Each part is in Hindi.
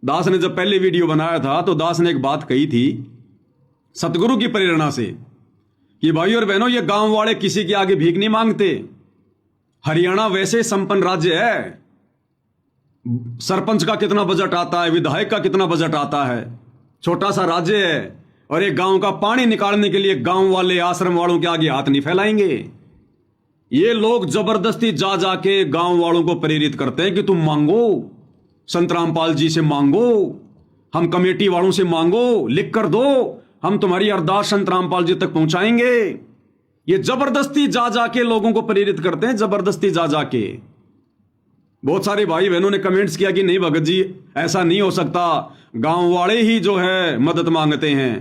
दास ने जब पहले वीडियो बनाया था तो दास ने एक बात कही थी सतगुरु की प्रेरणा से कि भाई और बहनों, ये गांव वाले किसी के आगे भीख नहीं मांगते। हरियाणा वैसे संपन्न राज्य है, सरपंच का कितना बजट आता है, विधायक का कितना बजट आता है, छोटा सा राज्य है। और एक गांव का पानी निकालने के लिए गांव वाले आश्रम वालों के आगे हाथ नहीं फैलाएंगे। ये लोग जबरदस्ती जा जाके गांव वालों को प्रेरित करते हैं कि तुम मांगो, संत रामपाल जी से मांगो, हम कमेटी वालों से मांगो, लिख कर दो, हम तुम्हारी अरदास संत रामपाल जी तक पहुंचाएंगे। ये जबरदस्ती जा जाके लोगों को प्रेरित करते हैं, जबरदस्ती जा जाके। बहुत सारे भाई बहनों ने कमेंट्स किया कि नहीं भगत जी, ऐसा नहीं हो सकता, गांव वाले ही जो है मदद मांगते हैं।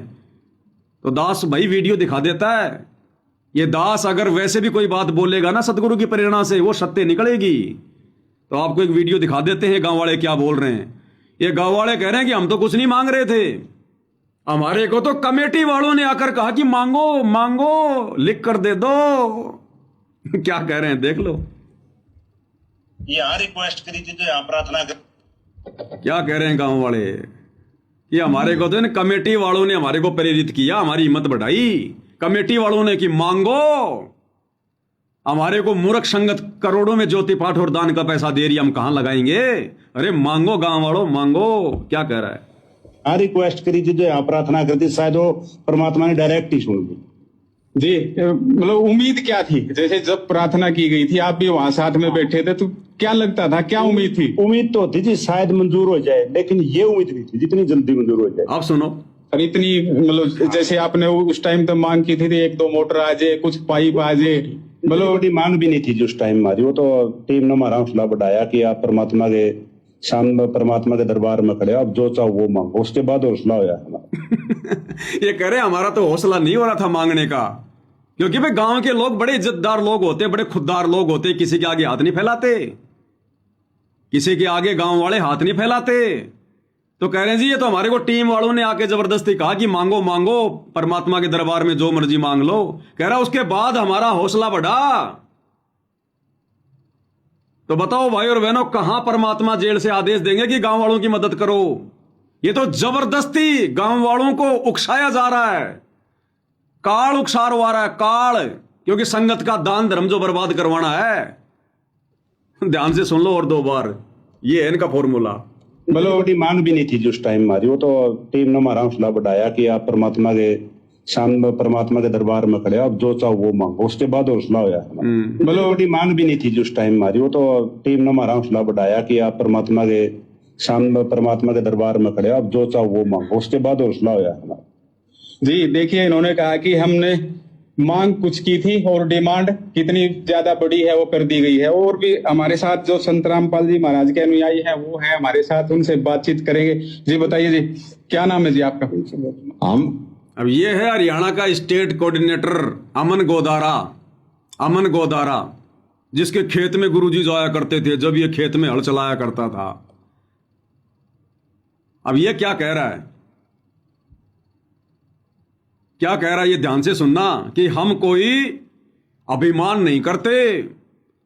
तो दास भाई वीडियो दिखा देता है। ये दास अगर वैसे भी कोई बात बोलेगा ना सतगुरु की प्रेरणा से, वो सत्य निकलेगी। तो आपको एक वीडियो दिखा देते हैं गांव वाले क्या बोल रहे हैं। ये गांव वाले कह रहे हैं कि हम तो कुछ नहीं मांग रहे थे, हमारे को तो कमेटी वालों ने आकर कहा कि मांगो मांगो, लिख कर दे दो। क्या कह रहे हैं देख लो। यहाँ रिक्वेस्ट करी थी तो यहाँ प्रार्थना कर। क्या कह रहे हैं गांव वाले कि हमारे को तो ना कमेटी वालों ने हमारे को प्रेरित किया, हमारी हिम्मत बढ़ाई। कमेटी वालों ने कि मांगो, हमारे को मूर्ख संगत करोड़ों में ज्योति पाठ और दान का पैसा दे रही, हम कहां लगाएंगे। अरे मांगो गांव वालों मांगो। क्या कह रहा है? हाँ रिक्वेस्ट करी थी जो यहाँ प्रार्थना करती, शायद वो परमात्मा ने डायरेक्ट ही सुन ली। जी, मतलब उम्मीद क्या थी? जैसे जब प्रार्थना की गई थी, आप भी वहां साथ में बैठे थे, तो क्या लगता था, क्या उम्मीद थी? उम्मीद तो होती थी शायद मंजूर हो जाए, लेकिन ये उम्मीद नहीं थी जितनी जल्दी मंजूर हो जाए। आप सुनो। और इतनी मतलब जैसे आपने उस टाइम तो मांग की थी, एक दो मोटर आ जाए, कुछ पाइप आ जाए, मतलब बड़ी मांग भी नहीं थी जो उस टाइम हमारी। वो तो टीम ने हमारा हौसला बढ़ाया कि आप परमात्मा के सामने, परमात्मा के दरबार में खड़े, आप जो चाहो वो मांगो। उसके बाद हौसला होया हमारा। ये कह रहे हमारा तो हौसला नहीं हो रहा था मांगने का, क्योंकि भाई गांव के लोग बड़े इज्जतदार लोग होते, बड़े खुददार लोग होते, किसी के आगे हाथ नहीं फैलाते, किसी के आगे गांव वाले हाथ नहीं फैलाते। तो कह रहे हैं जी ये तो हमारे को टीम वालों ने आके जबरदस्ती कहा कि मांगो मांगो, परमात्मा के दरबार में जो मर्जी मांग लो। कह रहा उसके बाद हमारा हौसला बढ़ा। तो बताओ भाई और बहनों, कहां परमात्मा जेल से आदेश देंगे कि गांव वालों की मदद करो। ये तो जबरदस्ती गांव वालों को उकसाया जा रहा है, काल उकसार हुआ रहा है, काल। क्योंकि संगत का दान धर्म जो बर्बाद करवाना है। ध्यान से सुन लो और दो बार, ये है इनका फॉर्मूला। मतलब बड़ी मांग भी नहीं थी जो उस टाइम हमारी। वो तो टीम ने हमारा हौसला बढ़ाया कि आप परमात्मा के सामने, परमात्मा के दरबार में खड़े, आप जो चाहो वो मांगो। उसके बाद हौसला होया हमारा। मतलब बड़ी मांग भी नहीं थी जो उस टाइम हमारी। वो तो टीम ने हमारा हौसला बढ़ाया कि आप परमात्मा के सामने, परमात्मा के दरबार में खड़े, आप जो चाहो वो मांगो। उसके बाद हौसला होया हमारा। जी देखिए, इन्होंने कहा कि हमने मांग कुछ की थी और डिमांड कितनी ज्यादा बड़ी है वो कर दी गई है। और भी हमारे साथ जो संत रामपाल जी महाराज के अनुयायी हैं वो है हमारे साथ, उनसे बातचीत करेंगे। जी बताइए जी, क्या नाम है जी आपका? हम अब ये है हरियाणा का स्टेट कोऑर्डिनेटर अमन गोदारा। अमन गोदारा, जिसके खेत में गुरुजी जाया करते थे जब ये खेत में हल चलाया करता था। अब ये क्या कह रहा है, क्या कह रहा है, ये ध्यान से सुनना कि हम कोई अभिमान नहीं करते,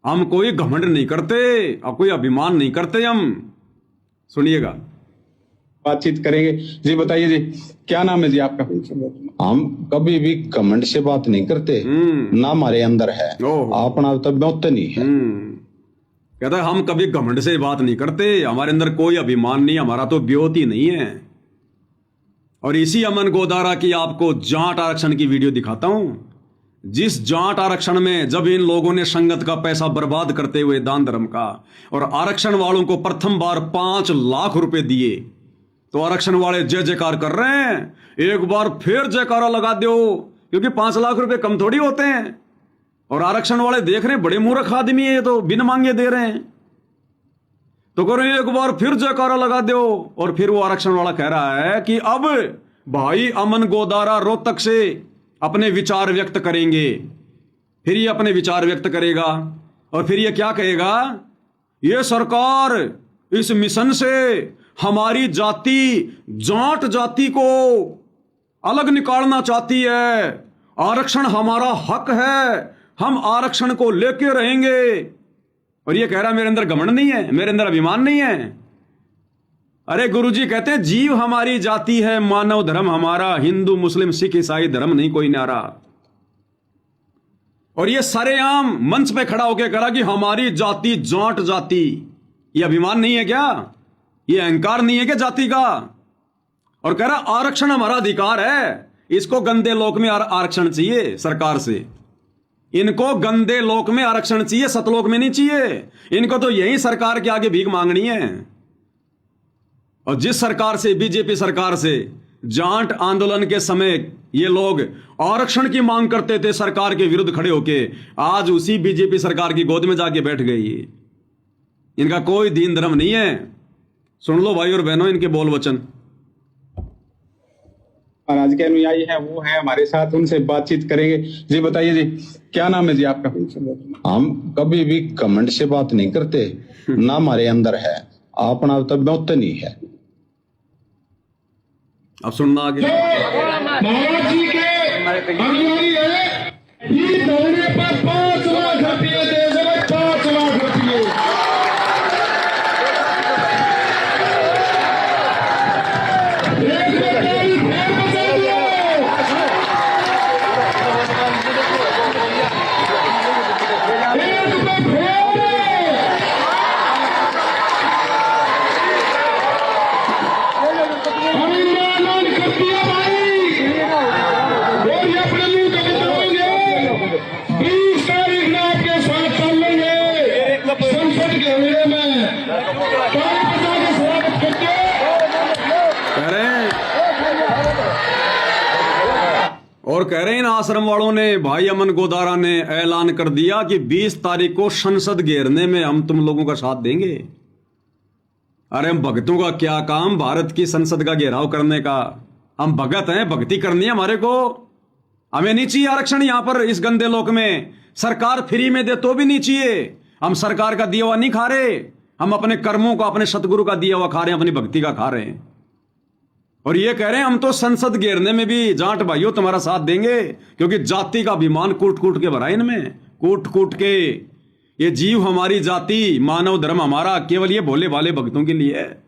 हम कोई घमंड नहीं करते, अब कोई अभिमान नहीं करते हम। सुनिएगा, बातचीत करेंगे। जी बताइए जी, क्या नाम है जी आपका? हम कभी भी घमंड से बात नहीं करते, ना हमारे अंदर है, अपना तो बहुत नहीं है। कहता है हम कभी घमंड से बात नहीं करते, हमारे अंदर कोई अभिमान नहीं, हमारा तो ब्योत ही नहीं है। और इसी अमन गोदारा की आपको जाट आरक्षण की वीडियो दिखाता हूं, जिस जाट आरक्षण में जब इन लोगों ने संगत का पैसा बर्बाद करते हुए दान धर्म का, और आरक्षण वालों को प्रथम बार 5 लाख रुपए दिए, तो आरक्षण वाले जय जयकार कर रहे हैं। एक बार फिर जयकारा लगा दो, क्योंकि 5 लाख रुपए कम थोड़ी होते हैं। और आरक्षण वाले देख रहे हैं बड़े मूर्ख आदमी है, ये तो बिन मांगे दे रहे हैं। तो करो एक बार फिर जयकारा लगा दो। और फिर वो आरक्षण वाला कह रहा है कि अब भाई अमन गोदारा रोहतक से अपने विचार व्यक्त करेंगे। फिर ये अपने विचार व्यक्त करेगा और फिर ये क्या कहेगा, ये सरकार इस मिशन से हमारी जाति, जाट जाति को अलग निकालना चाहती है। आरक्षण हमारा हक है, हम आरक्षण को लेके रहेंगे। और ये कह रहा मेरे अंदर घमंड नहीं है, मेरे अंदर अभिमान नहीं है। अरे गुरुजी कहते हैं जीव हमारी जाति है, मानव धर्म हमारा, हिंदू मुस्लिम सिख ईसाई धर्म नहीं कोई न्यारा। और ये सरेआम मंच पे खड़ा होकर करा कि हमारी जाति जाट जाति। ये अभिमान नहीं है क्या? ये अहंकार नहीं है क्या जाति का? और कह रहा आरक्षण हमारा अधिकार है। इसको गंदे लोक में आरक्षण चाहिए सरकार से, इनको गंदे लोक में आरक्षण चाहिए, सतलोक में नहीं चाहिए। इनको तो यही सरकार के आगे भीख मांगनी है। और जिस सरकार से, बीजेपी सरकार से जाट आंदोलन के समय ये लोग आरक्षण की मांग करते थे सरकार के विरुद्ध खड़े होके, आज उसी बीजेपी सरकार की गोद में जाके बैठ गई। इनका कोई दीन धर्म नहीं है। सुन लो भाई और बहनों इनके बोल वचन। महाराज के अनुयायी है वो है हमारे साथ, उनसे बातचीत करेंगे। जी बताइए जी, क्या नाम है जी आपका? हम कभी भी घमंड से बात नहीं करते, ना हमारे अंदर है, अपना तब नहीं है। अब सुनना आगे। महाराज जी के अनुयायी है, ये दौड़े पर 5 लाख रुपये दे दे, 5 लाख रुपये। और कह रहे हैं इन आश्रम वालों ने, भाई अमन गोदारा ने ऐलान कर दिया कि 20 तारीख को संसद घेरने में हम तुम लोगों का साथ देंगे। अरे हम भक्तों का क्या काम भारत की संसद का घेराव करने का? हम भगत हैं, भक्ति करनी है हमारे को। हमें नहीं चाहिए आरक्षण यहां पर इस गंदे लोक में। सरकार फ्री में दे तो भी नहीं चाहिए। हम सरकार का दिया हुआ नहीं खा रहे, हम अपने कर्मों का, अपने सतगुरु का दिया हुआ खा रहे हैं, अपनी भक्ति का खा रहे हैं। और ये कह रहे हैं हम तो संसद घेरने में भी जाट भाइयों तुम्हारा साथ देंगे, क्योंकि जाति का अभिमान कूट कूट के भरा इनमें, कूट कूट के। ये जीव हमारी जाति, मानव धर्म हमारा, केवल ये भोले भाले भक्तों के लिए है,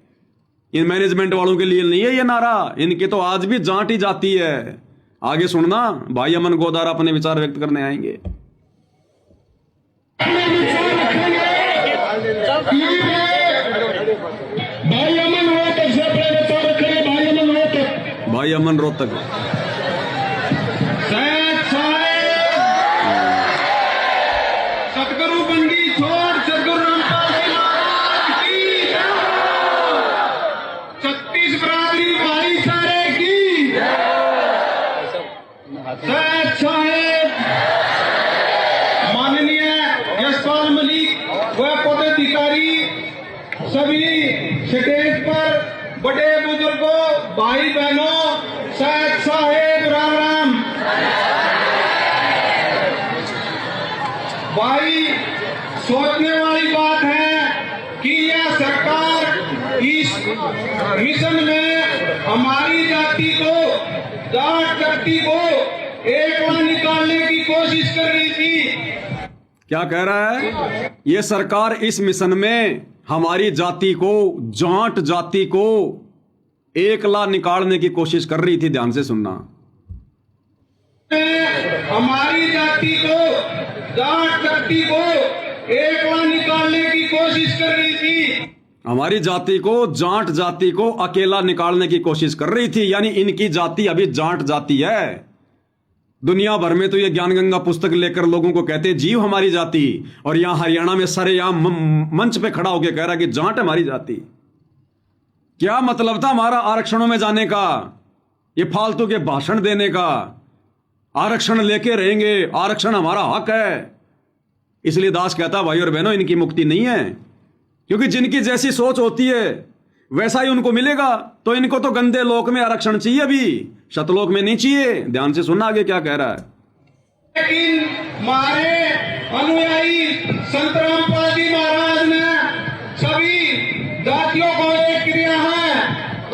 इन मैनेजमेंट वालों के लिए नहीं है ये नारा। इनके तो आज भी जाट ही जाती है। आगे सुनना, भाई अमन गोदारा अपने विचार व्यक्त करने आएंगे। भाई अमन रोहतक सतगुरु बंदी छोड़, सतगुरु रामपाल जी महाराज की, 36 बरादरी भाईचारे की, सैयद साहेब माननीय यशपाल मलिक व पदाधिकारी, सभी स्टेज पर बड़े बुजुर्गों, भाई बहनों, सैयद साहेब राम राम। भाई सोचने वाली बात है कि यह सरकार इस मिशन में हमारी जाति को, जाट जाति को एकला निकालने की कोशिश कर रही थी। क्या कह रहा है? ये सरकार इस मिशन में हमारी जाति को, जाट जाति को एकला निकालने की कोशिश कर रही थी। ध्यान से सुनना। हमारी जाति को, जाट जाति को एकला निकालने की कोशिश कर रही थी। हमारी जाति को, जाट जाति को अकेला निकालने की कोशिश कर रही थी। यानी इनकी जाति अभी जाट जाति है। दुनिया भर में तो ये ज्ञान गंगा पुस्तक लेकर लोगों को कहते हैं जीव हमारी जाति, और यहां हरियाणा में सरेआम मंच पे खड़ा होकर कह रहा है कि जाट हमारी जाति। क्या मतलब था हमारा आरक्षणों में जाने का, ये फालतू के भाषण देने का? आरक्षण लेके रहेंगे, आरक्षण हमारा हक है। इसलिए दास कहता भाई और बहनों, इनकी मुक्ति नहीं है, क्योंकि जिनकी जैसी सोच होती है वैसा ही उनको मिलेगा। तो इनको तो गंदे लोक में आरक्षण चाहिए, अभी शतलोक में नहीं चाहिए। ध्यान से सुनना आगे क्या कह रहा है। लेकिन हमारे अनुयायी संत रामपाल जी महाराज ने सभी जातियों को एक किया है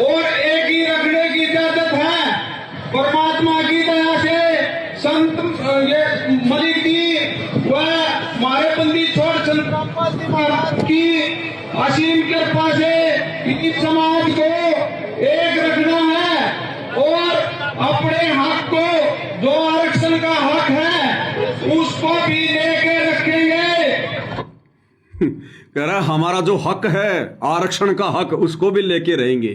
और एक ही रखने की इजाजत है। परमात्मा की दया से संत ये मलिक जी व हमारे बंदी छोड़ संत रामपाल जी महाराज की असीम कृपा से इस समाज को कह रहा है हमारा जो हक है आरक्षण का हक उसको भी लेके रहेंगे।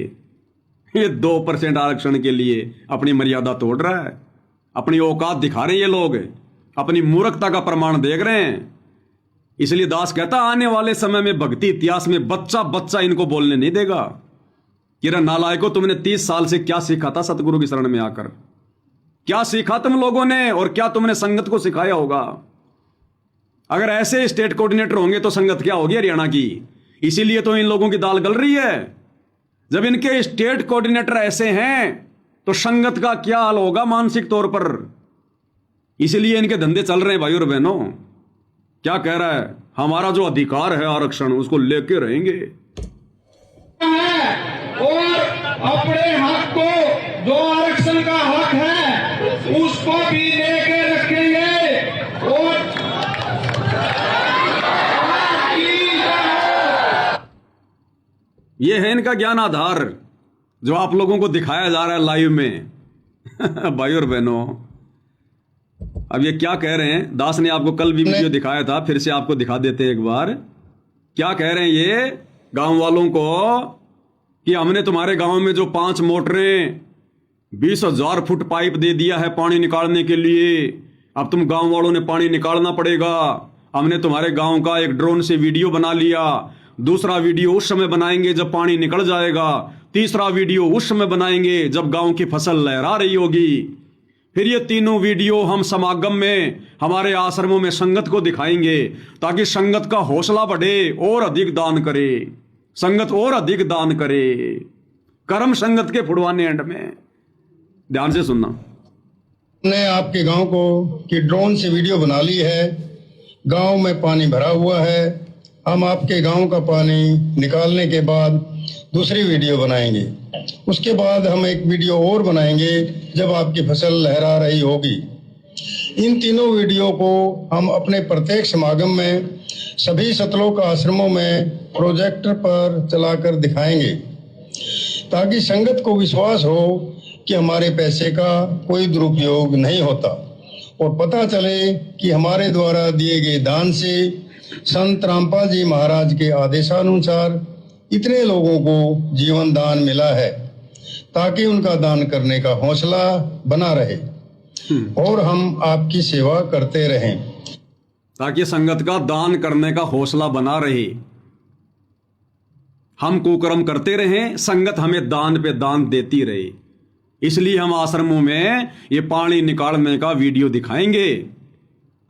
ये 2% आरक्षण के लिए अपनी मर्यादा तोड़ रहा है, अपनी औकात दिखा रहे हैं ये लोग, अपनी मूर्खता का प्रमाण देख रहे हैं। इसलिए दास कहता आने वाले समय में भक्ति इतिहास में बच्चा बच्चा इनको बोलने नहीं देगा कि रे नालायको, तुमने 30 साल से क्या सीखा था सतगुरु की शरण में आकर? क्या सीखा तुम लोगों ने और क्या तुमने संगत को सिखाया होगा? अगर ऐसे स्टेट कोऑर्डिनेटर होंगे तो संगत क्या होगी हरियाणा की? इसीलिए तो इन लोगों की दाल गल रही है। जब इनके स्टेट कोऑर्डिनेटर ऐसे हैं तो संगत का क्या हाल होगा मानसिक तौर पर? इसीलिए इनके धंधे चल रहे हैं भाई और बहनों। क्या कह रहा है? हमारा जो अधिकार है आरक्षण उसको लेके रहेंगे और अपने हक को, जो आरक्षण का हक है उसको भी लेके रखेंगे। और ये है इनका ज्ञान आधार जो आप लोगों को दिखाया जा रहा है लाइव में। भाई और बहनों, अब ये क्या कह रहे हैं? दास ने आपको कल भी वीडियो दिखाया था, फिर से आपको दिखा देते हैं एक बार। क्या कह रहे हैं ये गांव वालों को कि हमने तुम्हारे गांव में जो 5 मोटरें 20,000 फुट पाइप दे दिया है पानी निकालने के लिए, अब तुम गांव वालों ने पानी निकालना पड़ेगा। हमने तुम्हारे गांव का एक ड्रोन से वीडियो बना लिया, दूसरा वीडियो उस समय बनाएंगे जब पानी निकल जाएगा, तीसरा वीडियो उस समय बनाएंगे जब गांव की फसल लहरा रही होगी। फिर ये तीनों वीडियो हम समागम में हमारे आश्रमों में संगत को दिखाएंगे ताकि संगत का हौसला बढ़े और अधिक दान करे, संगत और अधिक दान करे। कर्म संगत के फुड़वाने एंड में। ध्यान से सुनना। हमने आपके गांव को कि ड्रोन से वीडियो बना ली है, गांव में पानी भरा हुआ है। हम आपके गांव का पानी निकालने के बाद दूसरी वीडियो बनाएंगे, उसके बाद हम एक वीडियो और बनाएंगे जब आपकी फसल लहरा रही होगी। इन तीनों वीडियो को हम अपने प्रत्येक समागम में सभी सतलोक आश्रमों में प्रोजेक्टर पर चलाकर दिखाएंगे ताकि संगत को विश्वास हो कि हमारे पैसे का कोई दुरुपयोग नहीं होता और पता चले कि हमारे द्वारा दिए गए दान से संत रामपाल जी महाराज के आदेशानुसार इतने लोगों को जीवन दान मिला है, ताकि उनका दान करने का हौसला बना रहे और हम आपकी सेवा करते रहें। ताकि संगत का दान करने का हौसला बना रहे, हम कुकर्म करते रहें, संगत हमें दान पे दान देती रहे। इसलिए हम आश्रमों में ये पानी निकालने का वीडियो दिखाएंगे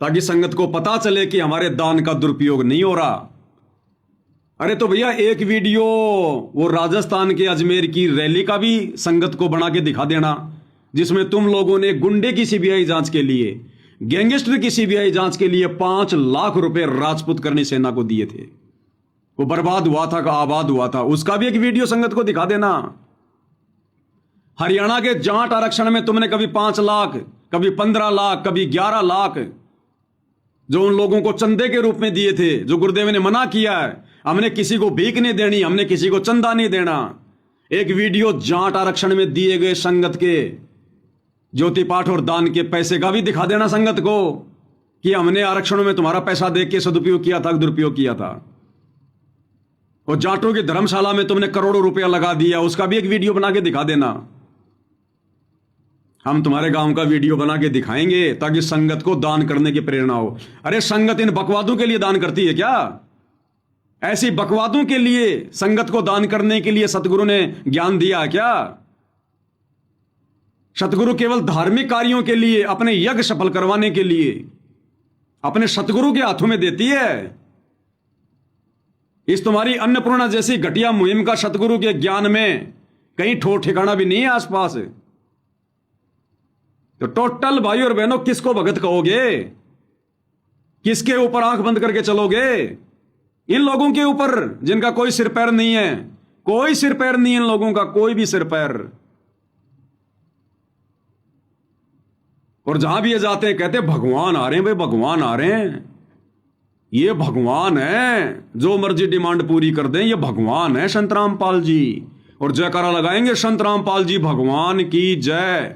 ताकि संगत को पता चले कि हमारे दान का दुरुपयोग नहीं हो रहा। अरे तो भैया एक वीडियो वो राजस्थान के अजमेर की रैली का भी संगत को बना के दिखा देना, जिसमें तुम लोगों ने गुंडे की सीबीआई जांच के लिए, गैंगस्टर की सीबीआई जांच के लिए 5 लाख रुपए राजपूत करनी सेना को दिए थे। वो बर्बाद हुआ था का आबाद हुआ था, उसका भी एक वीडियो संगत को दिखा देना। हरियाणा के जाट आरक्षण में तुमने कभी 5 लाख, कभी 15 लाख, कभी 11 लाख जो उन लोगों को चंदे के रूप में दिए थे, जो गुरुदेव ने मना किया है हमने किसी को भीख नहीं देनी, हमने किसी को चंदा नहीं देना। एक वीडियो जाट आरक्षण में दिए गए संगत के ज्योति पाठ और दान के पैसे का भी दिखा देना संगत को कि हमने आरक्षणों में तुम्हारा पैसा देख के सदुपयोग किया था, दुरुपयोग किया था। और जाटों की धर्मशाला में तुमने करोड़ों रुपया लगा दिया, उसका भी एक वीडियो बना के दिखा देना। हम तुम्हारे गांव का वीडियो बना के दिखाएंगे ताकि संगत को दान करने की प्रेरणा हो। अरे संगत इन बकवादों के लिए दान करती है क्या? ऐसी बकवादों के लिए संगत को दान करने के लिए सतगुरु ने ज्ञान दिया क्या? सतगुरु केवल धार्मिक कार्यों के लिए, अपने यज्ञ सफल करवाने के लिए अपने सतगुरु के हाथों में देती है। इस तुम्हारी अन्नपूर्णा जैसी घटिया मुहिम का सतगुरु के ज्ञान में कहीं ठोर ठिकाना भी नहीं है आसपास। तो टोटल भाई और बहनों किसको भगत कहोगे? किसके ऊपर आंख बंद करके चलोगे? इन लोगों के ऊपर जिनका कोई सिर पैर नहीं है, कोई सिर पैर नहीं है इन लोगों का, कोई भी सिर पैर। और जहां भी ये जाते हैं कहते भगवान आ रहे हैं, भाई भगवान आ रहे हैं, ये भगवान है, जो मर्जी डिमांड पूरी कर दें, ये भगवान है संत रामपाल जी। और जयकारा लगाएंगे संत रामपाल जी भगवान की जय।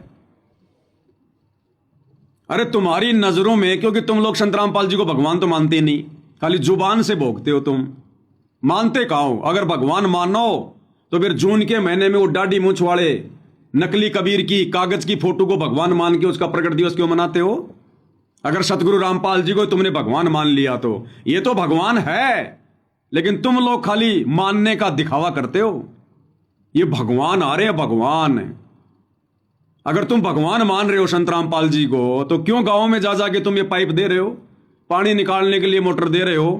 अरे तुम्हारी नजरों में, क्योंकि तुम लोग संत रामपाल जी को भगवान तो मानते नहीं, खाली जुबान से भोगते हो तुम, मानते कहाँ हो? अगर भगवान मानो तो फिर जून के महीने में वो दाढ़ी मूंछ वाले नकली कबीर की कागज की फोटो को भगवान मान के उसका प्रकट दिवस क्यों मनाते हो? अगर सतगुरु रामपाल जी को तुमने भगवान मान लिया तो ये तो भगवान है, लेकिन तुम लोग खाली मानने का दिखावा करते हो। ये भगवान आ रहे हैं, भगवान। अगर तुम भगवान मान रहे हो संत रामपाल जी को, तो क्यों गांव में जा जाके तुम ये पाइप दे रहे हो, पानी निकालने के लिए मोटर दे रहे हो?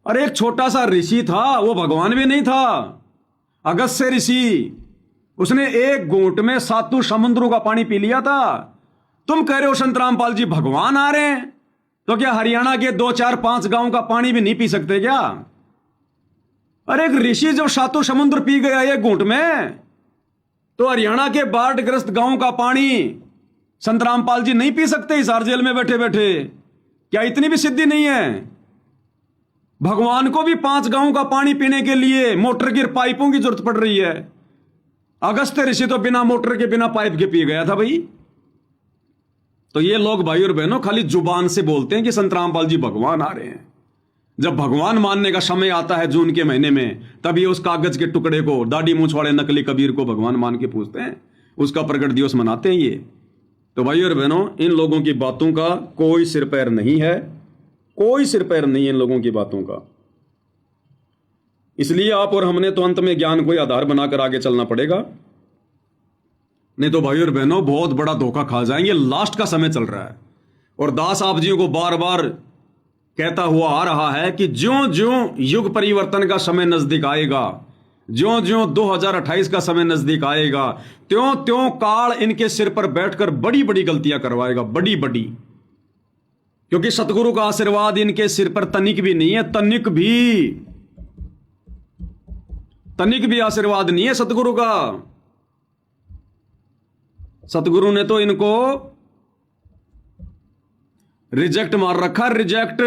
अरे एक छोटा सा ऋषि था, वो भगवान भी नहीं था, अगस्त्य ऋषि। उसने एक घूंट में 7 समुद्रों का पानी पी लिया था। तुम कह रहे हो संत रामपाल जी भगवान आ रहे हैं, तो क्या हरियाणा के 2, 4, 5 गांव का पानी भी नहीं पी सकते क्या? अरे एक ऋषि जो 7 समुद्र पी गया एक घूंट में, तो हरियाणा के बाढ़ग्रस्त गांव का पानी संत रामपाल जी नहीं पी सकते हिसार जेल में बैठे बैठे? क्या इतनी भी सिद्धि नहीं है? भगवान को भी 5 गांव का पानी पीने के लिए मोटर की पाइपों की जरूरत पड़ रही है। अगस्त्य ऋषि तो बिना मोटर के, बिना पाइप के पी गया था भाई। तो ये लोग भाई और बहनों खाली जुबान से बोलते हैं कि संत रामपाल जी भगवान आ रहे हैं। जब भगवान मानने का समय आता है जून के महीने में, तब ये उस कागज के टुकड़े को, दाढ़ी मूंछ वाले नकली कबीर को भगवान मान के पूछते हैं, उसका प्रकट दिवस मनाते हैं ये। तो भाई और बहनों, इन लोगों की बातों का कोई सिर पैर नहीं है, कोई सिर पैर नहीं है इन लोगों की बातों का। इसलिए आप और हमने तो अंत में ज्ञान को आधार बनाकर आगे चलना पड़ेगा, नहीं तो भाई और बहनों बहुत बड़ा धोखा खा जाएंगे। लास्ट का समय चल रहा है और दास आप जी को बार बार कहता हुआ आ रहा है कि ज्यों ज्यों युग परिवर्तन का समय नजदीक आएगा, ज्यों ज्यों 2028 का समय नजदीक आएगा, त्यों त्यों काल इनके सिर पर बैठकर बड़ी बड़ी गलतियां करवाएगा, बड़ी बड़ी। क्योंकि सतगुरु का आशीर्वाद इनके सिर पर तनिक भी नहीं है, तनिक भी आशीर्वाद नहीं है सतगुरु का। सतगुरु ने तो इनको रिजेक्ट मार रखा, रिजेक्ट।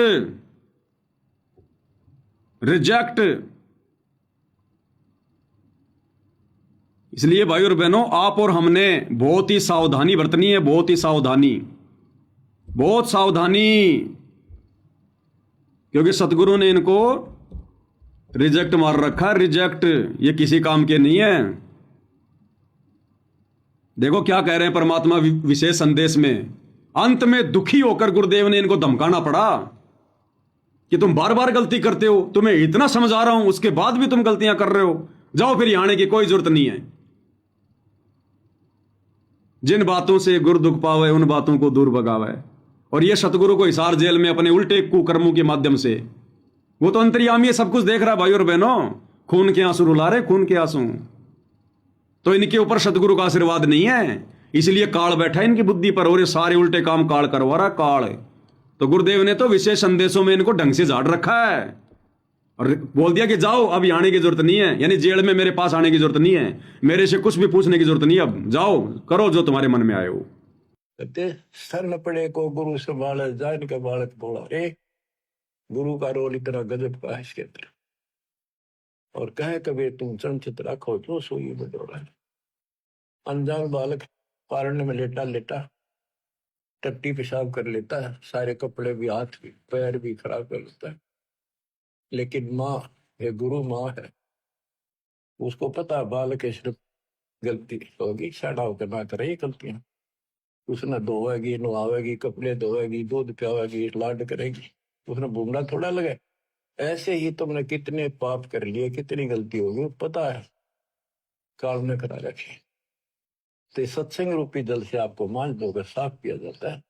इसलिए भाई और बहनों, आप और हमने बहुत ही सावधानी बरतनी है, बहुत ही सावधानी, बहुत सावधानी, क्योंकि सतगुरु ने इनको रिजेक्ट मार रखा, रिजेक्ट। ये किसी काम के नहीं है। देखो क्या कह रहे हैं परमात्मा विशेष संदेश में, अंत में दुखी होकर गुरुदेव ने इनको धमकाना पड़ा कि तुम बार बार गलती करते हो, तुम्हें इतना समझा रहा हूं, उसके बाद भी तुम गलतियां कर रहे हो, जाओ फिर यहां आने की कोई जरूरत नहीं है। जिन बातों से गुरु दुख पावे उन बातों को दूर भगावे। और ये सतगुरु को हिसार जेल में अपने उल्टे कुकर्मों के माध्यम से, वो तो अंतर्यामी है, सब कुछ देख रहा है भाई और बहनों, खून के आंसू रुला रहे, खून के आंसू। तो इनके ऊपर सतगुरु का आशीर्वाद नहीं है, इसलिए काल बैठा है इनकी बुद्धि पर, और ये सारे उल्टे काम काल करवा रहा, काल। तो गुरुदेव ने तो विशेष संदेशों में इनको ढंग से झाड़ रखा है और बोल दिया कि जाओ, अब यहाँ आने की जरूरत नहीं है, यानी जेल में मेरे पास आने की जरूरत नहीं है, मेरे से कुछ भी पूछने की जरूरत नहीं है, अब जाओ करो जो तुम्हारे मन में आए हो। सर न पड़े को गुरु संभाले, जान के बालक बोला रे। गुरु का रोल इतना गजब का है इसके अंदर। और कहे कबीर तुम संचित रखो जो सोई बडोरा। अनजान बालक पारने में लेटा लेटा टट्टी पेशाब कर लेता है, सारे कपड़े भी, हाथ भी, पैर भी खराब कर लेता है। लेकिन माँ है, गुरु माँ है, उसको पता है बालक सिर्फ गलती होगी, साड़ा होकर ना करे ये गलतियां। उसने धोएगी, नहावेगी, कपड़े धोएगी, दूध पियावेगी, लाड करेगी, उसने भूंगड़ा थोड़ा लगे। ऐसे ही तुमने कितने पाप कर लिए, कितनी गलती होगी, पता है, काल ने करा रखी। तो सत्संग रूपी जल से आपको मान धोकर साफ किया जाता है।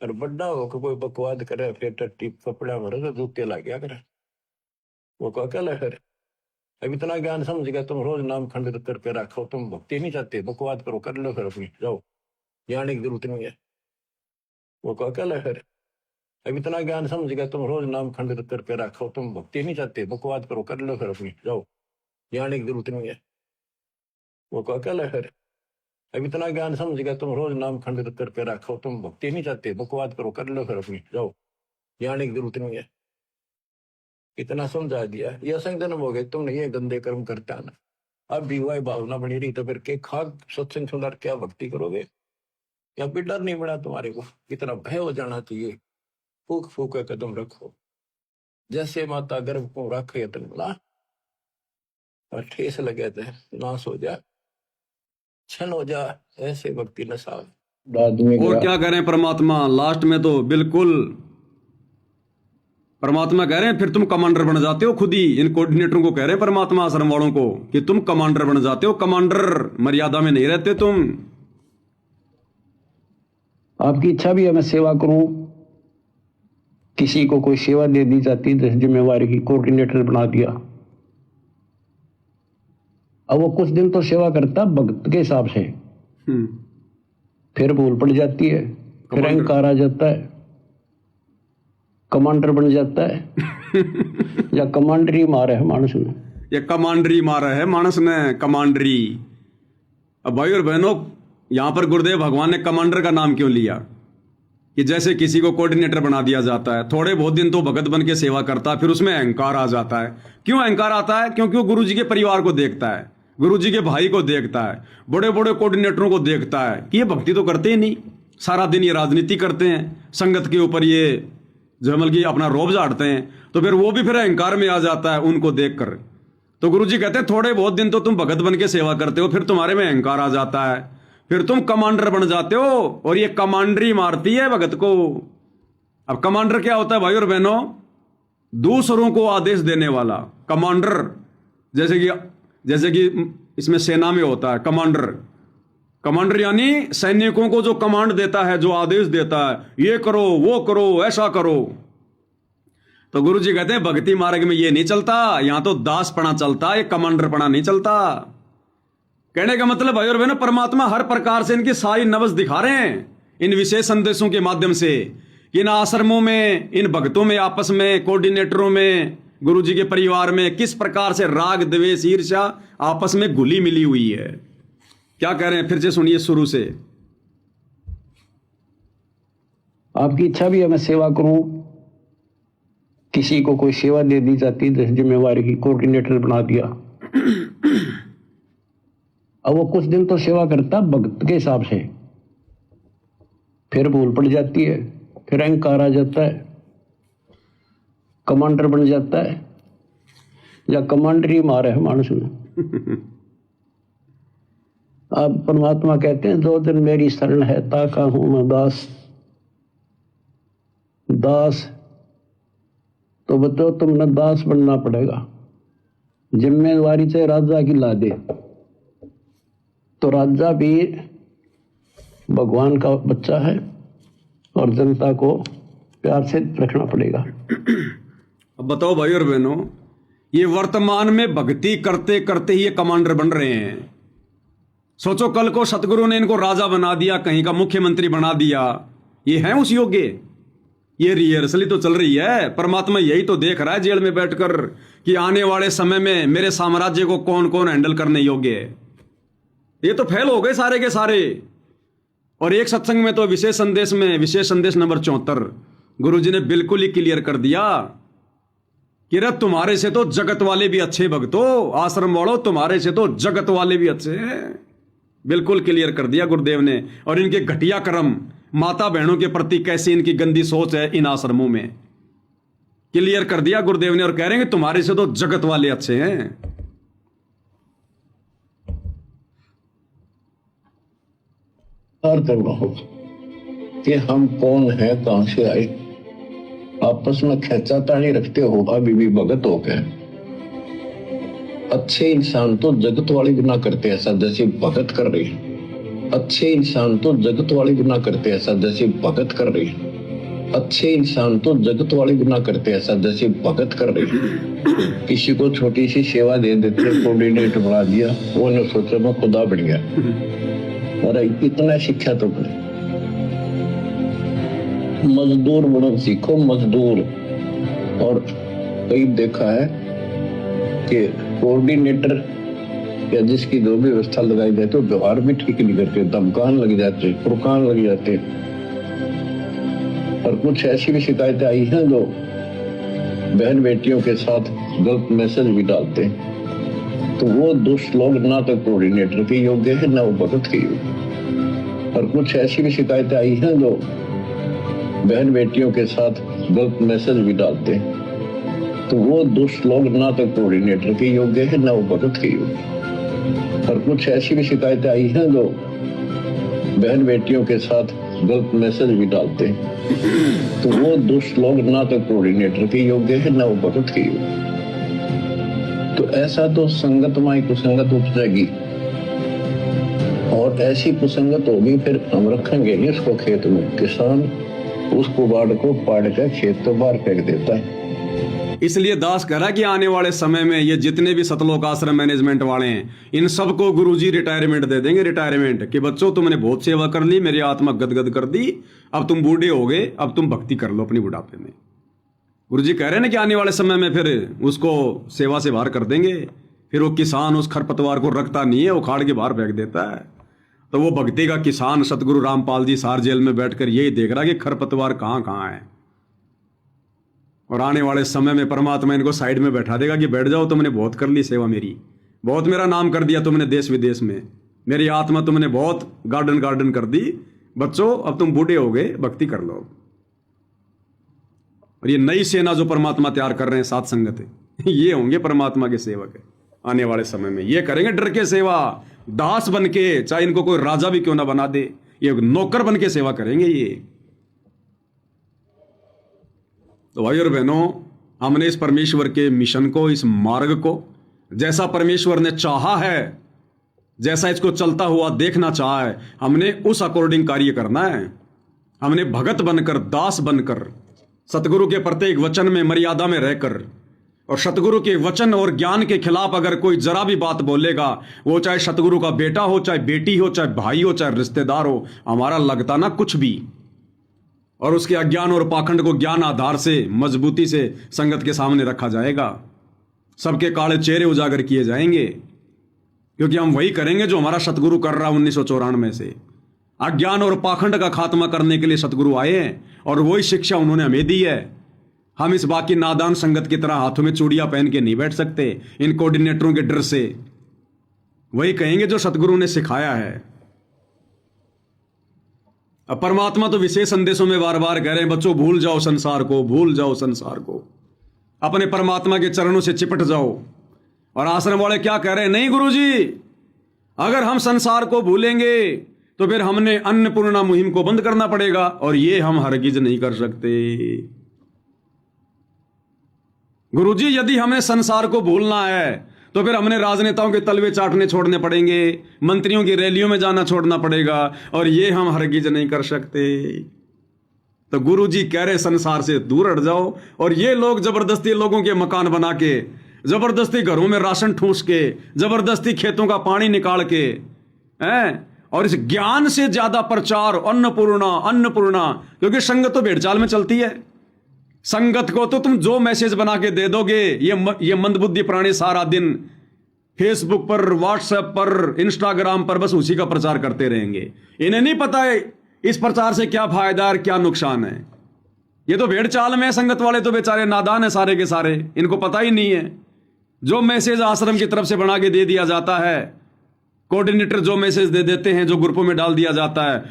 और बड़ा होकर कोई बकवाद करे, फिर टट्टी कपड़ा भरे तो जूते लग गया करे, वो को अकेला फिर। अब इतना ज्ञान समझ गया, तुम रोज नाम खंडित करके रखो, तुम भक्ति नहीं चाहते, बकवाद करो, कर लो फिर अपनी, जाओ, जाने की जरूरत नहीं है, वो को अकेला फिर। अब इतना ज्ञान समझ गया, तुम रोज नाम खंडित करके रखो, तुम भक्ति नहीं चाहते, बकवाद करो, कर लो फिर अपनी, जाओ, जाने की जरूरत नहीं है, वो को अकेला फिर। अब इतना ज्ञान समझ गया, तुम रोज नाम खंडित करके रखो, तुम भक्ति नहीं चाहते, बकवाद करो, कर लो फिर अपनी, जाओ, जाने की जरूरत नहीं है। इतना समझा दिया, यह संगठन हो गए, तुमने ये गंदे कर्म करता ना, अब भी वही भावना बनी रही, तो फिर के खाक सत्संग सुनकर क्या भक्ति करोगे? या भी डर नहीं बना तुम्हारे को? इतना भय हो जाना चाहिए, फूक फूक कदम रखो। जैसे माता गर्भ को रखे तंगला और ठेस लगे थे नाश हो जा छन हो जा, ऐसे भक्ति नशा। और क्या करें परमात्मा, लास्ट में तो बिल्कुल परमात्मा कह रहे हैं फिर तुम कमांडर बन जाते हो। खुद ही इन कोऑर्डिनेटरों को कह रहे हैं परमात्मा आश्रम वालों को कि तुम कमांडर बन जाते हो। कमांडर मर्यादा में नहीं रहते तुम। आपकी इच्छा भी है मैं सेवा करूं, किसी को कोई सेवा दे दी जाती है जिम्मेवारी की, कोऑर्डिनेटर बना दिया। अब वो कुछ दिन तो सेवा करता भक्त के हिसाब से, फिर भूल पड़ जाती है, फिर अहंकार आ जाता है, कमांडर बन जाता है। या कमांडरी मारा है मानस ने, ये कमांडरी मारा है मानस ने, कमांडरी। अब भाई और बहनों, यहां पर गुरुदेव भगवान ने कमांडर का नाम क्यों लिया? कि जैसे किसी को कोऑर्डिनेटर बना दिया जाता है, थोड़े बहुत दिन तो भगत बन के सेवा करता है, फिर उसमें अहंकार आ जाता है। क्यों अहंकार आता है? क्योंकि वो गुरु जी के परिवार को देखता है, गुरु जी के भाई को देखता है, बड़े बड़े कोऑर्डिनेटरों को देखता है कि ये भक्ति तो करते ही नहीं, सारा दिन ये राजनीति करते हैं, संगत के ऊपर ये जमल की अपना रोब झाड़ते हैं। तो फिर वो भी फिर अहंकार में आ जाता है उनको देखकर। तो गुरु जी कहते हैं थोड़े बहुत दिन तो तुम भगत बन के सेवा करते हो, फिर तुम्हारे में अहंकार आ जाता है, फिर तुम कमांडर बन जाते हो, और ये कमांडरी मारती है भगत को। अब कमांडर क्या होता है भाई और बहनों? दूसरों को आदेश देने वाला कमांडर। जैसे कि इसमें सेना में होता है कमांडर। कमांडर यानी सैनिकों को जो कमांड देता है, जो आदेश देता है, ये करो, वो करो, ऐसा करो। तो गुरु जी कहते हैं भक्ति मार्ग में ये नहीं चलता, यहां तो दासपना चलता, ये कमांडरपना नहीं चलता। कहने का मतलब भाई और बहनों, परमात्मा हर प्रकार से इनकी सारी नवस दिखा रहे हैं इन विशेष संदेशों के माध्यम से। इन आश्रमों में, इन भक्तों में, आपस में, कोऑर्डिनेटरों में, गुरु जी के परिवार में किस प्रकार से राग, द्वेष, ईर्ष्या आपस में घुली मिली हुई है। क्या कह रहे हैं फिर से सुनिए शुरू से। आपकी इच्छा भी है मैं सेवा करूं, किसी को कोई सेवा दे दी जाती है जिम्मेवारी की, कोऑर्डिनेटर बना दिया। अब वो कुछ दिन तो सेवा करता भक्त के हिसाब से, फिर भूल पड़ जाती है, फिर अहंकार आ जाता है, कमांडर बन जाता है। या कमांडरी मारा है मानस ने। अब परमात्मा कहते हैं जो दिन मेरी शरण है ताका हूं मैं दास। दास तो बताओ, तुमने दास बनना पड़ेगा। जिम्मेवारी से राजा की ला दे तो राजा भी भगवान का बच्चा है और जनता को प्यार से रखना पड़ेगा। अब बताओ भाई और बहनों, ये वर्तमान में भक्ति करते करते ही ये कमांडर बन रहे हैं। सोचो कल को सतगुरु ने इनको राजा बना दिया, कहीं का मुख्यमंत्री बना दिया, ये है उस योग्य? ये रिहर्सली तो चल रही है। परमात्मा यही तो देख रहा है जेल में बैठकर कि आने वाले समय में मेरे साम्राज्य को कौन कौन हैंडल करने योग्य है। ये तो फेल हो गए सारे के सारे। और एक सत्संग में तो विशेष संदेश में, विशेष संदेश नंबर 74, गुरुजी ने बिल्कुल ही क्लियर कर दिया कि रे तुम्हारे से तो जगत वाले भी अच्छे भक्तों, आश्रम वालों, तुम्हारे से तो जगत वाले भी अच्छे हैं। बिल्कुल क्लियर कर दिया गुरुदेव ने। और इनके घटिया कर्म, माता बहनों के प्रति कैसी इनकी गंदी सोच है इन आश्रमों में, क्लियर कर दिया गुरुदेव ने। और कह रहे हैं कि तुम्हारे से तो जगत वाले अच्छे हैं। करना होगा कि हम कौन है, कहां से आए। आपस में खेचातानी रखते हो अभी भी भगत हो गए। अच्छे इंसान तो जगत वाले बिना करते ऐसा जैसे भगत कर रही है। अच्छे इंसान तो जगत वाले बिना करते ऐसा जैसे भगत कर रही है। अच्छे इंसान तो जगत वाले बिना करते ऐसा जैसे भगत कर रही है। किसी को छोटी सी सेवा दे देते, कोऑर्डिनेटर बना दिया, वो ने सोचा मैं खुदा बन गया। अरे इतना शिक्षा तो बने, मजदूर बनो सीखो, मजदूर। और कई देखा है कि कोऑर्डिनेटर या जिसकी जो भी व्यवस्था लगाई जाती है व्यवहार भी ठीक नहीं करते, धमकान लग जाते, फुरकान लग जाते। और कुछ ऐसी भी शिकायतें आई हैं जो बहन बेटियों के साथ गलत मैसेज भी डालते हैं। तो वो दुष्ट लोग ना तो कोऑर्डिनेटर के योग्य है, ना वो भगत के योग्य। और कुछ ऐसी भी शिकायतें आई हैं जो बहन बेटियों के साथ गलत मैसेज भी डालते हैं। तो वो दुष्ट लोग ना तो कोऑर्डिनेटर के योग्य है ना वो भगत के योग्य। और कुछ ऐसी भी शिकायतें आई हैं जो बहन बेटियों के साथ गलत मैसेज भी डालते हैं, तो वो दुष्ट लोग ना तो कोऑर्डिनेटर के योग्य है ना वो भगत के योग्य। तो ऐसा तो संगत में कुसंगत उपजेगी, और ऐसी कुसंगत होगी फिर हम रखेंगे नहीं उसको खेत में। किसान उसको बाढ़ को पाड़ के खेत तो बाहर फेंक देता है। इसलिए दास कह रहा कि आने वाले समय में ये जितने भी सतलोक आश्रम मैनेजमेंट वाले हैं, इन सबको गुरुजी रिटायरमेंट दे देंगे। रिटायरमेंट कि बच्चों तुमने बहुत सेवा कर ली, मेरी आत्मा गदगद कर दी, अब तुम बूढ़े हो गए, अब तुम भक्ति कर लो अपनी बुढ़ापे में। गुरुजी कह रहे हैं ना कि आने वाले समय में फिर उसको सेवा से बाहर कर देंगे। फिर वो किसान उस खरपतवार को रखता नहीं है, उखाड़ के बाहर फेंक देता है। तो वो भक्ति का किसान सतगुरु रामपाल जी सार जेल में बैठकर यही देख रहा कि खरपतवार कहाँ कहाँ है। और आने वाले समय में परमात्मा इनको साइड में बैठा देगा कि बैठ जाओ, तुमने बहुत कर ली सेवा मेरी, बहुत मेरा नाम कर दिया तुमने देश विदेश में, मेरी आत्मा तुमने बहुत गार्डन कर दी, बच्चों अब तुम बूढ़े हो गए, भक्ति कर लो। और ये नई सेना जो परमात्मा तैयार कर रहे हैं सात संगत है, ये होंगे परमात्मा के सेवक है आने वाले समय में। ये करेंगे डर के सेवा, दास बन के, चाहे इनको कोई राजा भी क्यों ना बना दे, ये नौकर बन के सेवा करेंगे ये। तो भाई और बहनों, हमने इस परमेश्वर के मिशन को, इस मार्ग को जैसा परमेश्वर ने चाहा है, जैसा इसको चलता हुआ देखना चाहा है, हमने उस अकॉर्डिंग कार्य करना है। हमने भगत बनकर, दास बनकर, सतगुरु के प्रत्येक वचन में मर्यादा में रहकर, और सतगुरु के वचन और ज्ञान के खिलाफ अगर कोई जरा भी बात बोलेगा, वो चाहे सतगुरु का बेटा हो, चाहे बेटी हो, चाहे भाई हो, चाहे रिश्तेदार हो, हमारा लगता ना कुछ भी, और उसके अज्ञान और पाखंड को ज्ञान आधार से मजबूती से संगत के सामने रखा जाएगा। सबके काले चेहरे उजागर किए जाएंगे, क्योंकि हम वही करेंगे जो हमारा सतगुरु कर रहा 1994 से। अज्ञान और पाखंड का खात्मा करने के लिए सतगुरु आए हैं, और वही शिक्षा उन्होंने हमें दी है। हम इस बाकी नादान संगत की तरह हाथों में चूड़ियां पहन के नहीं बैठ सकते इन कोऑर्डिनेटरों के डर से। वही कहेंगे जो सतगुरु ने सिखाया है। अब परमात्मा तो विशेष संदेशों में बार बार कह रहे हैं, बच्चों भूल जाओ संसार को, भूल जाओ संसार को, अपने परमात्मा के चरणों से चिपट जाओ। और आश्रम वाले क्या कह रहे हैं, नहीं गुरुजी, अगर हम संसार को भूलेंगे तो फिर हमने अन्नपूर्णा मुहिम को बंद करना पड़ेगा, और ये हम हरगिज नहीं कर सकते। गुरुजी यदि हमें संसार को भूलना है तो फिर हमने राजनेताओं के तलवे चाटने छोड़ने पड़ेंगे, मंत्रियों की रैलियों में जाना छोड़ना पड़ेगा, और ये हम हरगिज नहीं कर सकते। तो गुरुजी कह रहे संसार से दूर हट जाओ। और ये लोग जबरदस्ती लोगों के मकान बना के, जबरदस्ती घरों में राशन ठूस के, जबरदस्ती खेतों का पानी निकाल के हैं, और इस ज्ञान से ज्यादा प्रचार अन्नपूर्णा अन्नपूर्णा, क्योंकि संगत तो भेड़चाल में चलती है। संगत को तो तुम जो मैसेज बना के दे दोगे, ये मंदबुद्धि प्राणी सारा दिन फेसबुक पर, व्हाट्सएप पर, इंस्टाग्राम पर बस उसी का प्रचार करते रहेंगे। इन्हें नहीं पता है इस प्रचार से क्या फायदा और क्या नुकसान है। ये तो भेड़ चाल में है। संगत वाले तो बेचारे नादान है सारे के सारे, इनको पता ही नहीं है। जो मैसेज आश्रम की तरफ से बना के दे दिया जाता है, कोऑर्डिनेटर जो मैसेज दे देते हैं, जो ग्रुपों में डाल दिया जाता है,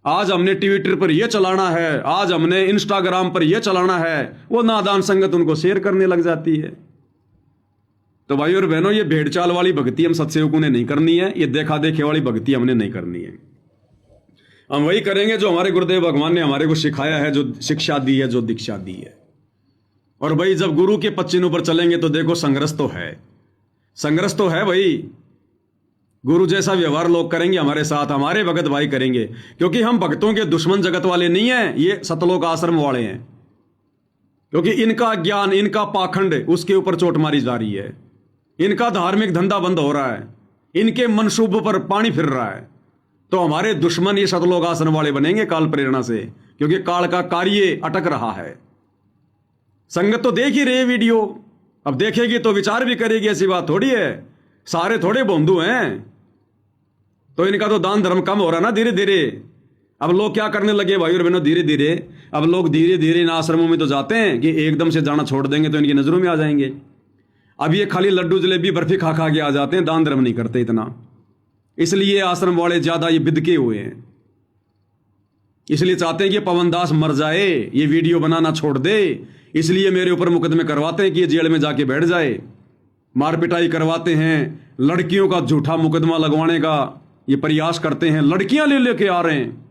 आज हमने ट्विटर पर यह चलाना है, आज हमने इंस्टाग्राम पर यह चलाना है, वो नादान संगत उनको शेयर करने लग जाती है। तो भाई और बहनों, ये भेड़चाल वाली भक्ति हम सत्सेवकों ने नहीं करनी है, ये देखा देखे वाली भक्ति हमने नहीं करनी है। हम वही करेंगे जो हमारे गुरुदेव भगवान ने हमारे को सिखाया है, जो शिक्षा दी है, जो दीक्षा दी है। और भाई जब गुरु के पच्चीनों पर चलेंगे तो देखो संघर्ष तो है, संघर्ष तो है भाई। गुरु जैसा व्यवहार लोग करेंगे हमारे साथ, हमारे भगत भाई करेंगे, क्योंकि हम भक्तों के दुश्मन जगत वाले नहीं हैं, ये सतलोक आश्रम वाले हैं। क्योंकि इनका ज्ञान, इनका पाखंड, उसके ऊपर चोट मारी जा रही है, इनका धार्मिक धंधा बंद हो रहा है, इनके मनसूबों पर पानी फिर रहा है। तो हमारे दुश्मन ये सतलोक आश्रम वाले बनेंगे काल प्रेरणा से, क्योंकि काल का कार्य अटक रहा है। संगत तो देख ही रहे वीडियो, अब देखेगी तो विचार भी करेगी, ऐसी बात थोड़ी है। सारे थोड़े बंधु हैं, तो इनका तो दान धर्म कम हो रहा ना धीरे धीरे। अब लोग क्या करने लगे भाई और बहनों, धीरे धीरे अब लोग धीरे धीरे इन आश्रमों में तो जाते हैं कि एकदम से जाना छोड़ देंगे तो इनकी नजरों में आ जाएंगे। अब ये खाली लड्डू जलेबी बर्फी खा खा के आ जाते हैं, दान धर्म नहीं करते इतना। इसलिए आश्रम वाले ज्यादा ये बिदके हुए हैं, इसलिए चाहते हैं कि पवन दास मर जाए, ये वीडियो बनाना छोड़ दे, इसलिए मेरे ऊपर मुकदमे करवाते हैं कि ये जेल में जाके बैठ जाए, मार पिटाई करवाते हैं, लड़कियों का झूठा मुकदमा लगवाने का ये प्रयास करते हैं, लड़कियां ले लेके आ रहे हैं।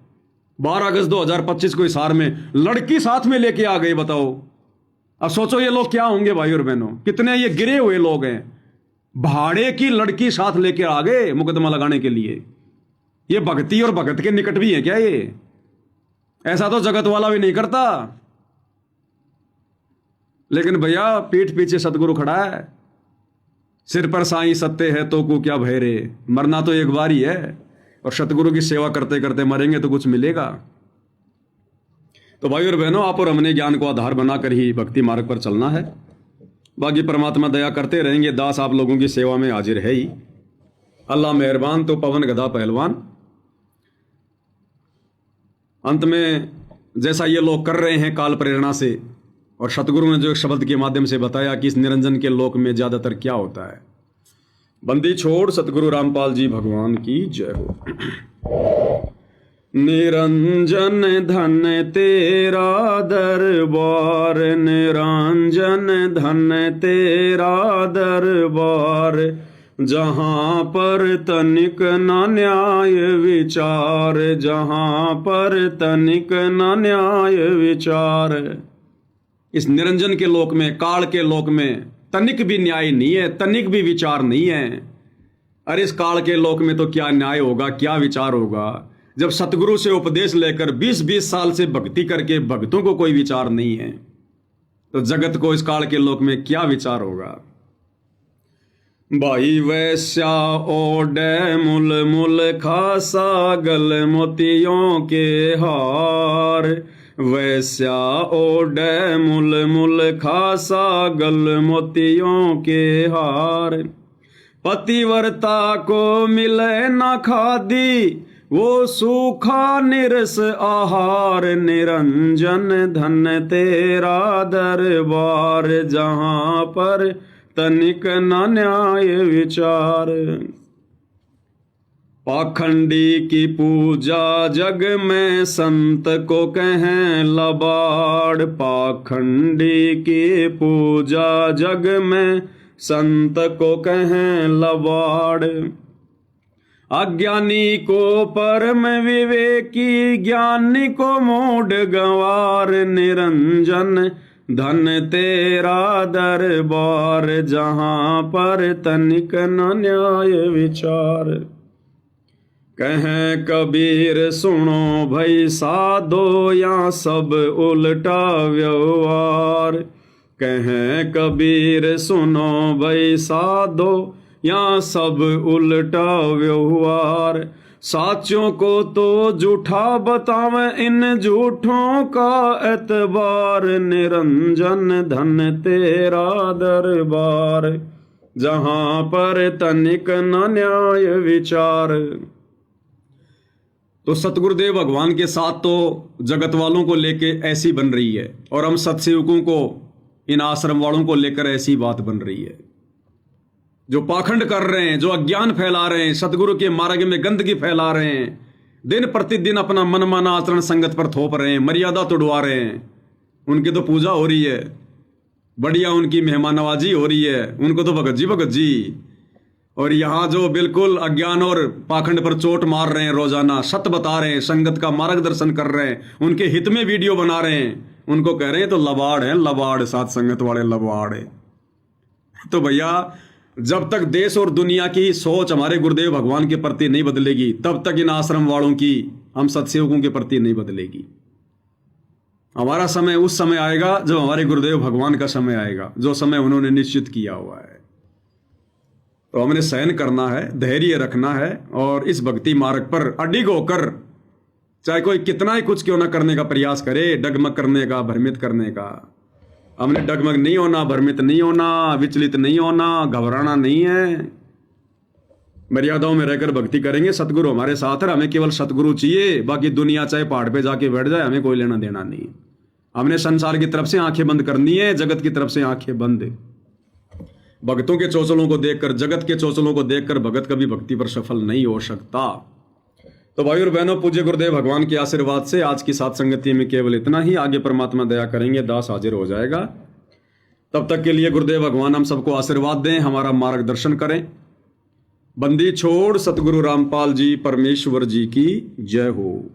12 अगस्त 2025 को हिसार में लड़की साथ में लेके आ गए, बताओ। अब सोचो ये लोग क्या होंगे भाई और बहनों, कितने ये गिरे हुए लोग हैं। भाड़े की लड़की साथ लेके आ गए मुकदमा लगाने के लिए। ये भक्ति और भगत के निकट भी है क्या ये? ऐसा तो जगत वाला भी नहीं करता। लेकिन भैया पीठ पीछे सतगुरु खड़ा है, सिर पर साईं सत्य है तो को क्या भय रे। मरना तो एक बार ही है, और सतगुरु की सेवा करते करते मरेंगे तो कुछ मिलेगा। तो भाई और बहनों, आप और हमने ज्ञान को आधार बनाकर ही भक्ति मार्ग पर चलना है। बाकी परमात्मा दया करते रहेंगे, दास आप लोगों की सेवा में हाजिर है ही। अल्लाह मेहरबान तो पवन गधा पहलवान। अंत में जैसा ये लोग कर रहे हैं काल प्रेरणा से, और सतगुरु ने जो एक शब्द के माध्यम से बताया कि इस निरंजन के लोक में ज्यादातर क्या होता है। बंदी छोड़ सतगुरु रामपाल जी भगवान की जय हो। निरंजन धन तेरा दरबार, निरंजन धन तेरा दरबार, जहां पर तनिक न न्याय विचार, जहां पर तनिक न न्याय विचार। इस निरंजन के लोक में, काल के लोक में तनिक भी न्याय नहीं है, तनिक भी विचार नहीं है। अरे इस काल के लोक में तो क्या न्याय होगा, क्या विचार होगा, जब सतगुरु से उपदेश लेकर 20-20 साल से भक्ति करके भक्तों को कोई विचार नहीं है, तो जगत को इस काल के लोक में क्या विचार होगा। भाई वैश्या ओडे मुल मुल खासा, गल मोतियों के हार, वैश्या ओडे मुल मुल खासा, गल मोतियों के हार। पतिव्रता को मिले न खादी, वो सूखा निरस आहार, निरंजन धन तेरा दरबार, जहां पर तनिक न न्याय विचार। पाखंडी की पूजा जग में संत को कहें लबाड़, पाखंडी की पूजा जग में संत को कहें लबाड़। अज्ञानी को परम विवेकी, ज्ञानी को मूढ़ गंवार, निरंजन धन तेरा दरबार, जहां पर तनिक न न्याय विचार। कहें कबीर सुनो भई साधो, या सब उल्टा व्यवहार, कहें कबीर सुनो भई साधो, या सब उल्टा व्यवहार। साचों को तो झूठा बतावे, इन झूठों का एतबार, निरंजन धन तेरा दरबार, जहां पर तनिक न न्याय विचार। तो सतगुरुदेव भगवान के साथ तो जगत वालों को लेके ऐसी बन रही है, और हम सत्सेवकों को, इन आश्रम वालों को लेकर ऐसी बात बन रही है। जो पाखंड कर रहे हैं, जो अज्ञान फैला रहे हैं, सतगुरु के मार्ग में गंदगी फैला रहे हैं, दिन प्रतिदिन अपना मनमाना आचरण संगत पर थोप रहे हैं, मर्यादा तोड़वा रहे हैं, उनकी तो पूजा हो रही है, बढ़िया उनकी मेहमान नवाजी हो रही है, उनको तो भगत जी। और यहाँ जो बिल्कुल अज्ञान और पाखंड पर चोट मार रहे हैं, रोजाना सत्य बता रहे हैं, संगत का मार्गदर्शन कर रहे हैं, उनके हित में वीडियो बना रहे हैं, उनको कह रहे हैं तो लबाड़ है, लबाड़, साथ संगत वाले लबाड़ है। तो भैया जब तक देश और दुनिया की सोच हमारे गुरुदेव भगवान के प्रति नहीं बदलेगी, तब तक इन आश्रम वालों की, हम सत्सेवकों के प्रति नहीं बदलेगी। हमारा समय उस समय आएगा जब हमारे गुरुदेव भगवान का समय आएगा, जो समय उन्होंने निश्चित किया हुआ है। तो हमने सहन करना है, धैर्य रखना है, और इस भक्ति मार्ग पर अडिग होकर, चाहे कोई कितना ही कुछ क्यों ना करने का प्रयास करे, डगमग करने का, भ्रमित करने का, हमने डगमग नहीं होना, भ्रमित नहीं होना, विचलित नहीं होना, घबराना नहीं है। मर्यादाओं में रहकर भक्ति करेंगे, सतगुरु हमारे साथ है, हमें केवल सतगुरु चाहिए, बाकी दुनिया चाहे पहाड़ पे जाके बैठ जाए, हमें कोई लेना देना नहीं। हमने संसार की तरफ से आंखें बंद करनी है, जगत की तरफ से आंखें बंद। भक्तों के चौचलों को देखकर, जगत के चौचलों को देखकर भगत कभी भक्ति पर सफल नहीं हो सकता। तो भाई और बहनों, पूज्य गुरुदेव भगवान के आशीर्वाद से आज की साथ संगति में केवल इतना ही। आगे परमात्मा दया करेंगे, दास हाजिर हो जाएगा। तब तक के लिए गुरुदेव भगवान हम सबको आशीर्वाद दें, हमारा मार्गदर्शन करें। बंदी छोड़ सतगुरु रामपाल जी परमेश्वर जी की जय हो।